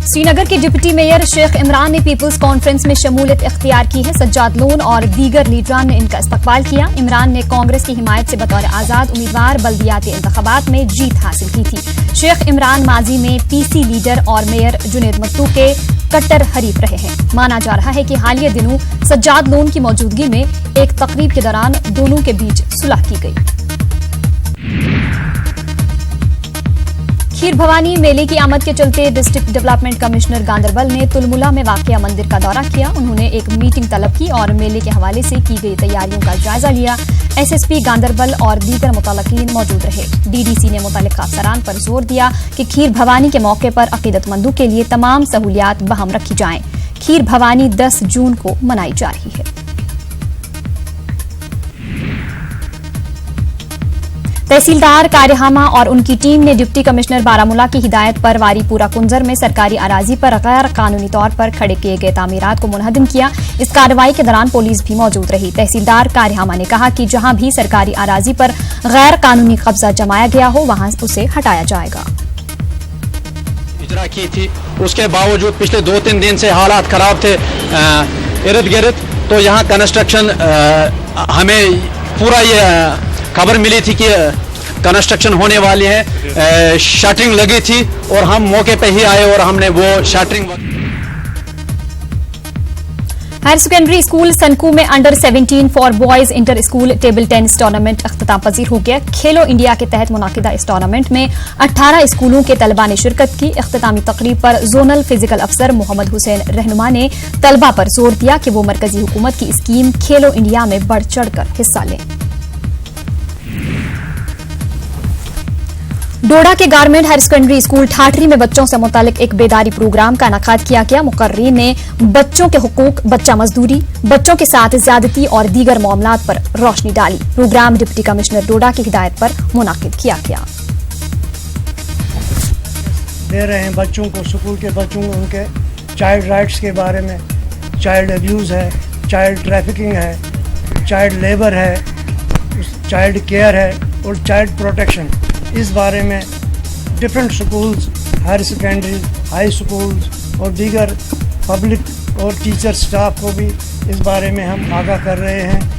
श्रीनगर के deputy mayor Sheikh Imran ने peoples conference में शमूलियत इख्तियार की है। सज्जाद लोन और दीगर लीडरान ने इनका इस्तकबाल किया। इमरान ने कांग्रेस की हिमायत से बतौर आजाद उम्मीदवार बल्दियाती इंतखाबात में जीत हासिल की थी। शेख इमरान माजी में पीसी लीडर और मेयर जुनेद मत्तू के कट्टर हरीफ रहे हैं। माना जा रहा है कि हालिया दिनों सज्जाद लोन की मौजूदगी में एक तकरीब के दौरान दोनों के बीच सुलह की गई। खीर भवानी मेले की आमद के चलते डिस्ट्रिक्ट डेवलपमेंट कमिश्नर गांदरबल ने तुलमुला में वाक़िया मंदिर का दौरा किया। उन्होंने एक मीटिंग तलब की और मेले के हवाले से की गई तैयारियों का जायजा लिया। एसएसपी गांदरबल और दीगर मुतल्लिकीन मौजूद रहे। डीडीसी ने मुतल्लिका अफसरान पर जोर दिया कि खीर भवानी के मौके पर अकीदतमंदों के लिए तमाम सहूलियात बहाम रखी जाएं। खीर भवानी 10 जून को मनाई जा रही है। तहसीलदार कार्यहामा और उनकी टीम ने डिप्टी कमिश्नर बारामूला की हिदायत पर वारीपुरा कुंजर में सरकारी अराजी पर गैर कानूनी तौर पर खड़े किए गए तामीरात को मुनहदम किया। इस कार्रवाई के दौरान पुलिस भी मौजूद रही। तहसीलदार कार्यहामा ने कहा कि जहां भी सरकारी अराजी पर गैर कानूनी कब्जा जमाया गया हो वहां उसे हटाया जाएगा। इजरा की थी, उसके बावजूद पिछले 2-3 दिन से हालात खराब थे इर्द गिर्द। तो यहाँ कंस्ट्रक्शन हमें पूरा ये खबर मिली थी कि कंस्ट्रक्शन होने वाली है, शटरिंग लगी थी और हम मौके पे ही आए और हमने वो shuttering. Higher secondary school Sanku में under 17 for boys inter school table tennis tournament अख्तिताम पजीर हो गया। खेलो इंडिया के तहत मुनाकिदा इस टूर्नामेंट में 18 स्कूलों के तलबा ने शिरकत की। इख्तितामी तकरीब पर जोनल फिजिकल अफसर मोहम्मद हुसैन रहनुमा ने तलबा पर जोर दिया कि वो मरकजी हुकूमत की स्कीम खेलो इंडिया में बढ़ चढ़कर हिस्सा लें। डोडा के garment higher secondary school Thathri में बच्चों से मुतालिक एक बेदारी प्रोग्राम का इनेकाद किया गया। मुकर्रीन ने बच्चों के हुकूक, बच्चा मजदूरी, बच्चों के साथ ज्यादती और दीगर मामलात पर रोशनी डाली। प्रोग्राम डिप्टी कमिश्नर डोडा की हिदायत पर मुनाकिद किया गया। दे रहे हैं बच्चों को, स्कूल के बच्चों को उनके चाइल्ड राइट्स के बारे में। चाइल्ड अब्यूज़ है, चाइल्ड ट्रैफिकिंग है, चाइल्ड लेबर है, चाइल्ड केयर है और चाइल्ड प्रोटेक्शन। इस बारे में different schools, higher secondary, high schools और दीगर पब्लिक और टीचर स्टाफ को भी इस बारे में हम आगाह कर रहे हैं।